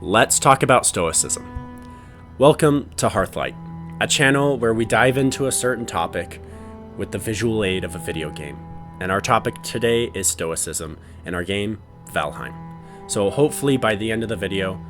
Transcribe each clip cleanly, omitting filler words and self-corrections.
let's talk about Stoicism. Welcome to Hearthlight, a channel where we dive into a certain topic with the visual aid of a video game. And our topic today is Stoicism, and our game, Valheim. So hopefully by the end of the video,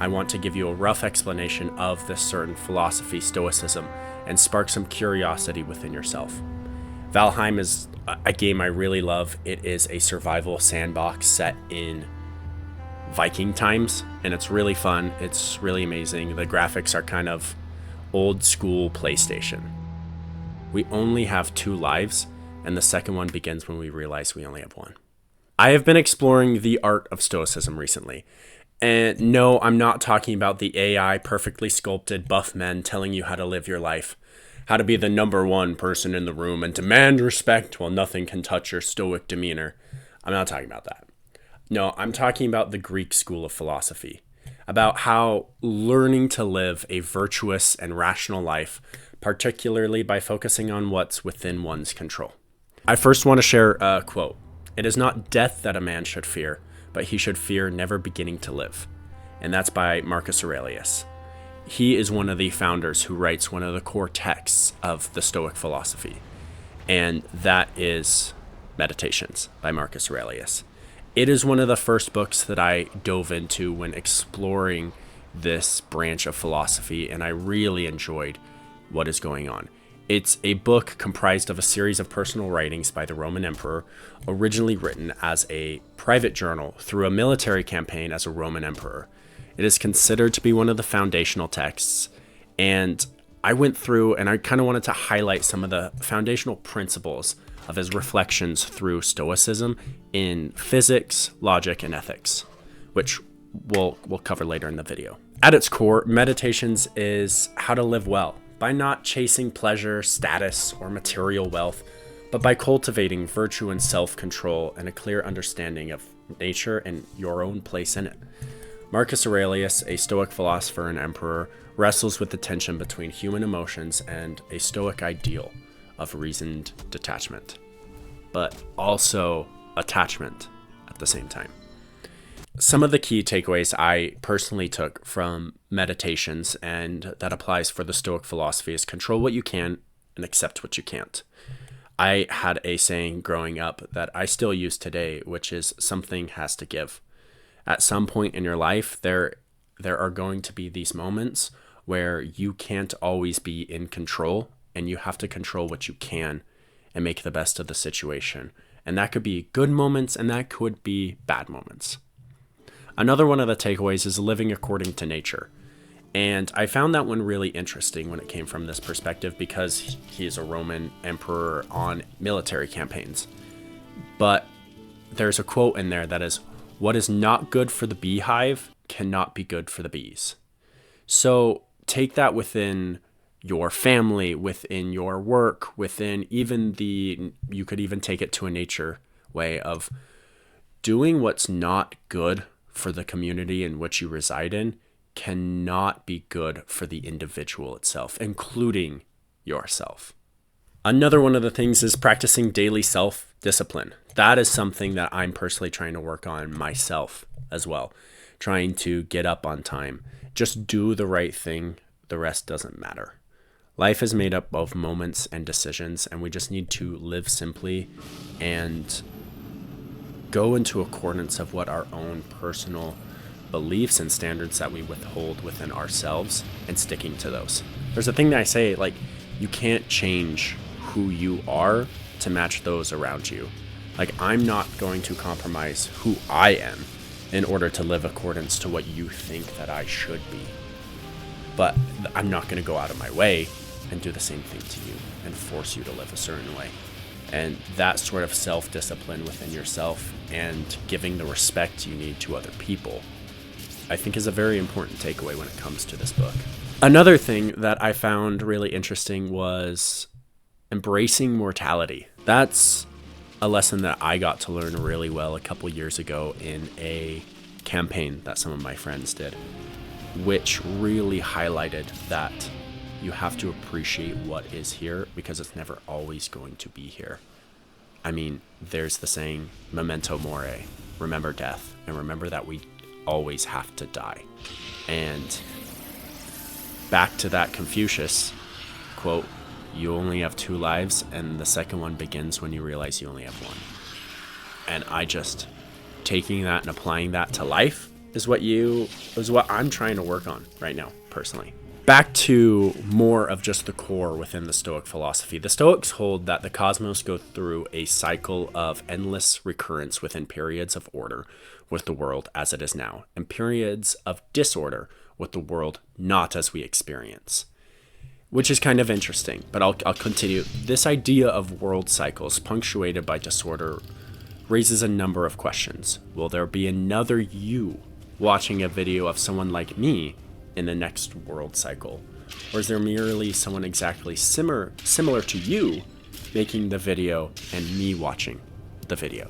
I want to give you a rough explanation of this certain philosophy, Stoicism, and spark some curiosity within yourself. Valheim is a game I really love. It is a survival sandbox set in Viking times, and it's really fun. It's really amazing. The graphics are kind of old school PlayStation. We only have 2 lives, and the second one begins when we realize we only have 1. I have been exploring the art of Stoicism recently. And no, I'm not talking about the AI perfectly sculpted buff men telling you how to live your life, how to be the number one person in the room and demand respect while nothing can touch your stoic demeanor. I'm not talking about that. No, I'm talking about the Greek school of philosophy, about how learning to live a virtuous and rational life, particularly by focusing on what's within one's control. I first want to share a quote. "It is not death that a man should fear, but he should fear never beginning to live." And that's by Marcus Aurelius. He is one of the founders who writes one of the core texts of the Stoic philosophy, and that is Meditations by Marcus Aurelius. It is one of the first books that I dove into when exploring this branch of philosophy, and I really enjoyed what is going on. It's a book comprised of a series of personal writings by the Roman emperor, originally written as a private journal through a military campaign as a Roman emperor. It is considered to be one of the foundational texts, and I went through and I kind of wanted to highlight some of the foundational principles of his reflections through Stoicism in physics, logic, and ethics, which we'll cover later in the video. At its core, Meditations is how to live well, by not chasing pleasure, status, or material wealth, but by cultivating virtue and self-control and a clear understanding of nature and your own place in it. Marcus Aurelius, a Stoic philosopher and emperor, wrestles with the tension between human emotions and a Stoic ideal of reasoned detachment, but also attachment at the same time. Some of the key takeaways I personally took from Meditations, and that applies for the Stoic philosophy, is control what you can and accept what you can't. I had a saying growing up that I still use today, which is something has to give. At some point in your life, there are going to be these moments where you can't always be in control, and you have to control what you can and make the best of the situation. And that could be good moments, and that could be bad moments. Another one of the takeaways is living according to nature. And I found that one really interesting when it came from this perspective, because he is a Roman emperor on military campaigns. But there's a quote in there that is, "What is not good for the beehive cannot be good for the bees." So take that within your family, within your work, within you could even take it to a nature way of doing what's not good for the community in which you reside in cannot be good for the individual itself, including yourself. Another one of the things is practicing daily self-discipline. That is something that I'm personally trying to work on myself as well. Trying to get up on time. Just do the right thing. The rest doesn't matter. Life is made up of moments and decisions, and we just need to live simply and go into accordance of what our own personal beliefs and standards that we withhold within ourselves, and sticking to those. There's a thing that I say, like, you can't change who you are to match those around you. Like, I'm not going to compromise who I am in order to live accordance to what you think that I should be. But I'm not going to go out of my way and do the same thing to you and force you to live a certain way. And that sort of self-discipline within yourself and giving the respect you need to other people, I think, is a very important takeaway when it comes to this book. Another thing that I found really interesting was embracing mortality. That's a lesson that I got to learn really well a couple years ago in a campaign that some of my friends did, which really highlighted that you have to appreciate what is here because it's never always going to be here. I mean, there's the saying, memento mori, remember death, and remember that we always have to die. And back to that Confucius quote, you only have 2 lives, and the second one begins when you realize you only have one. And I just, taking that and applying that to life is what I'm trying to work on right now, personally. Back to more of just the core within the Stoic philosophy. The Stoics hold that the cosmos go through a cycle of endless recurrence within periods of order with the world as it is now, and periods of disorder with the world not as we experience. Which is kind of interesting, but I'll continue. This idea of world cycles punctuated by disorder raises a number of questions. Will there be another you watching a video of someone like me in the next world cycle? Or is there merely someone exactly similar to you making the video and me watching the video?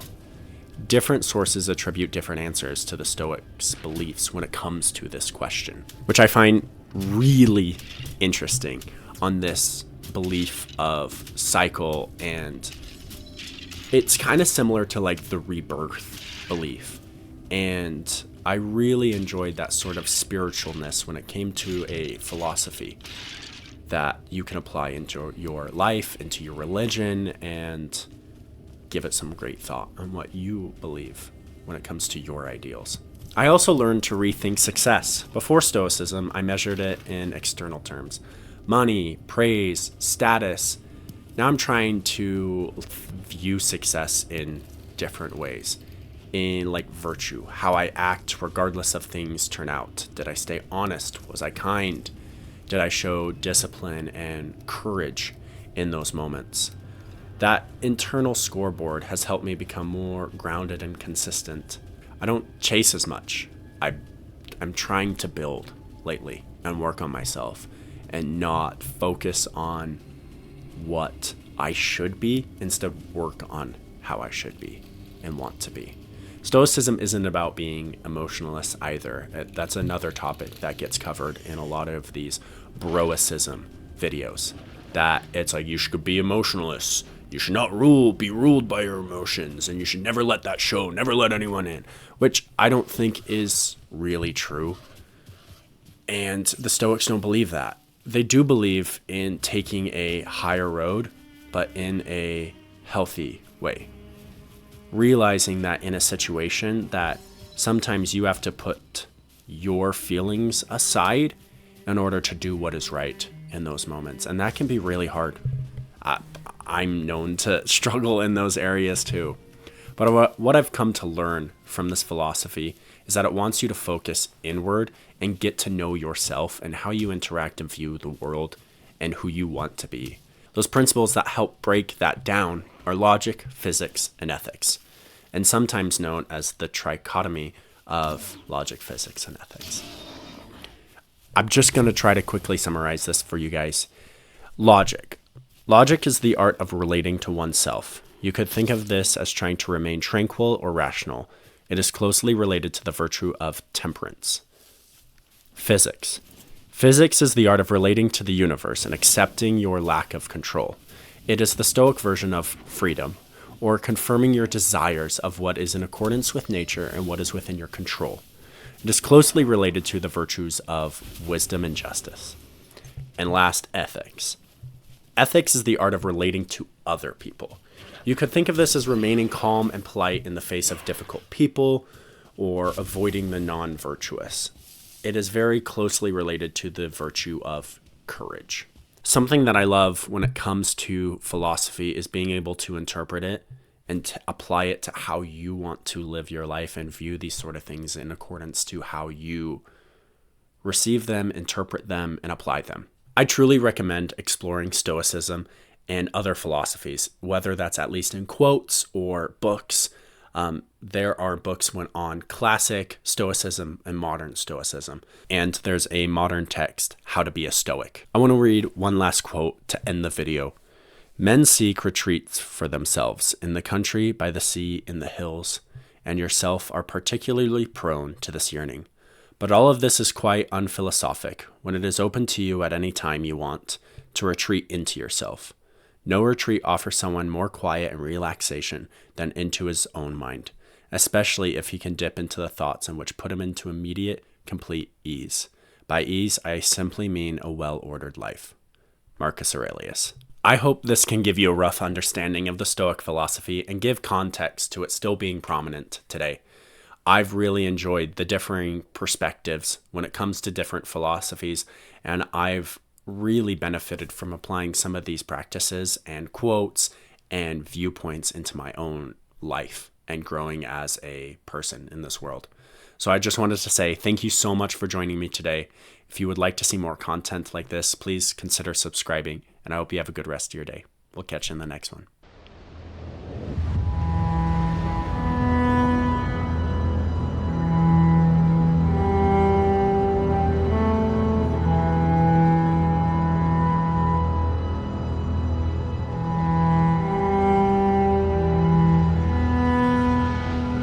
Different sources attribute different answers to the Stoics' beliefs when it comes to this question, which I find really interesting on this belief of cycle. And it's kind of similar to like the rebirth belief. And I really enjoyed that sort of spiritualness when it came to a philosophy that you can apply into your life, into your religion, and give it some great thought on what you believe when it comes to your ideals. I also learned to rethink success. Before Stoicism, I measured it in external terms. Money, praise, status. Now I'm trying to view success in different ways. In like virtue, how I act regardless of things turn out. Did I stay honest? Was I kind? Did I show discipline and courage in those moments? That internal scoreboard has helped me become more grounded and consistent. I don't chase as much. I'm trying to build lately and work on myself and not focus on what I should be, instead work on how I should be and want to be. Stoicism isn't about being emotionless either. That's another topic that gets covered in a lot of these broicism videos. That it's like you should be emotionless. You should not be ruled by your emotions, and you should never let that show, never let anyone in, which I don't think is really true. And the Stoics don't believe that. They do believe in taking a higher road, but in a healthy way. Realizing that in a situation that sometimes you have to put your feelings aside in order to do what is right in those moments. And that can be really hard. I'm known to struggle in those areas too. But what I've come to learn from this philosophy is that it wants you to focus inward and get to know yourself and how you interact and view the world and who you want to be. Those principles that help break that down are logic, physics, and ethics, and sometimes known as the trichotomy of logic, physics, and ethics. I'm just going to try to quickly summarize this for you guys. Logic. Logic is the art of relating to oneself. You could think of this as trying to remain tranquil or rational. It is closely related to the virtue of temperance. Physics. Physics is the art of relating to the universe and accepting your lack of control. It is the Stoic version of freedom, or confirming your desires of what is in accordance with nature and what is within your control. It is closely related to the virtues of wisdom and justice. And last, ethics. Ethics is the art of relating to other people. You could think of this as remaining calm and polite in the face of difficult people or avoiding the non-virtuous. It is very closely related to the virtue of courage. Something that I love when it comes to philosophy is being able to interpret it and to apply it to how you want to live your life and view these sort of things in accordance to how you receive them, interpret them, and apply them. I truly recommend exploring Stoicism and other philosophies, whether that's at least in quotes or books. There are books on classic Stoicism and modern Stoicism, and there's a modern text, How to Be a Stoic. I want to read one last quote to end the video. Men seek retreats for themselves in the country, by the sea, in the hills, and yourself are particularly prone to this yearning. But all of this is quite unphilosophic when it is open to you at any time you want to retreat into yourself. No retreat offers someone more quiet and relaxation than into his own mind, especially if he can dip into the thoughts in which put him into immediate complete ease. By ease, I simply mean a well-ordered life. Marcus Aurelius. I hope this can give you a rough understanding of the Stoic philosophy and give context to it still being prominent today. I've really enjoyed the differing perspectives when it comes to different philosophies, and I've really benefited from applying some of these practices and quotes and viewpoints into my own life and growing as a person in this world. So I just wanted to say thank you so much for joining me today. If you would like to see more content like this, please consider subscribing, and I hope you have a good rest of your day. We'll catch you in the next one.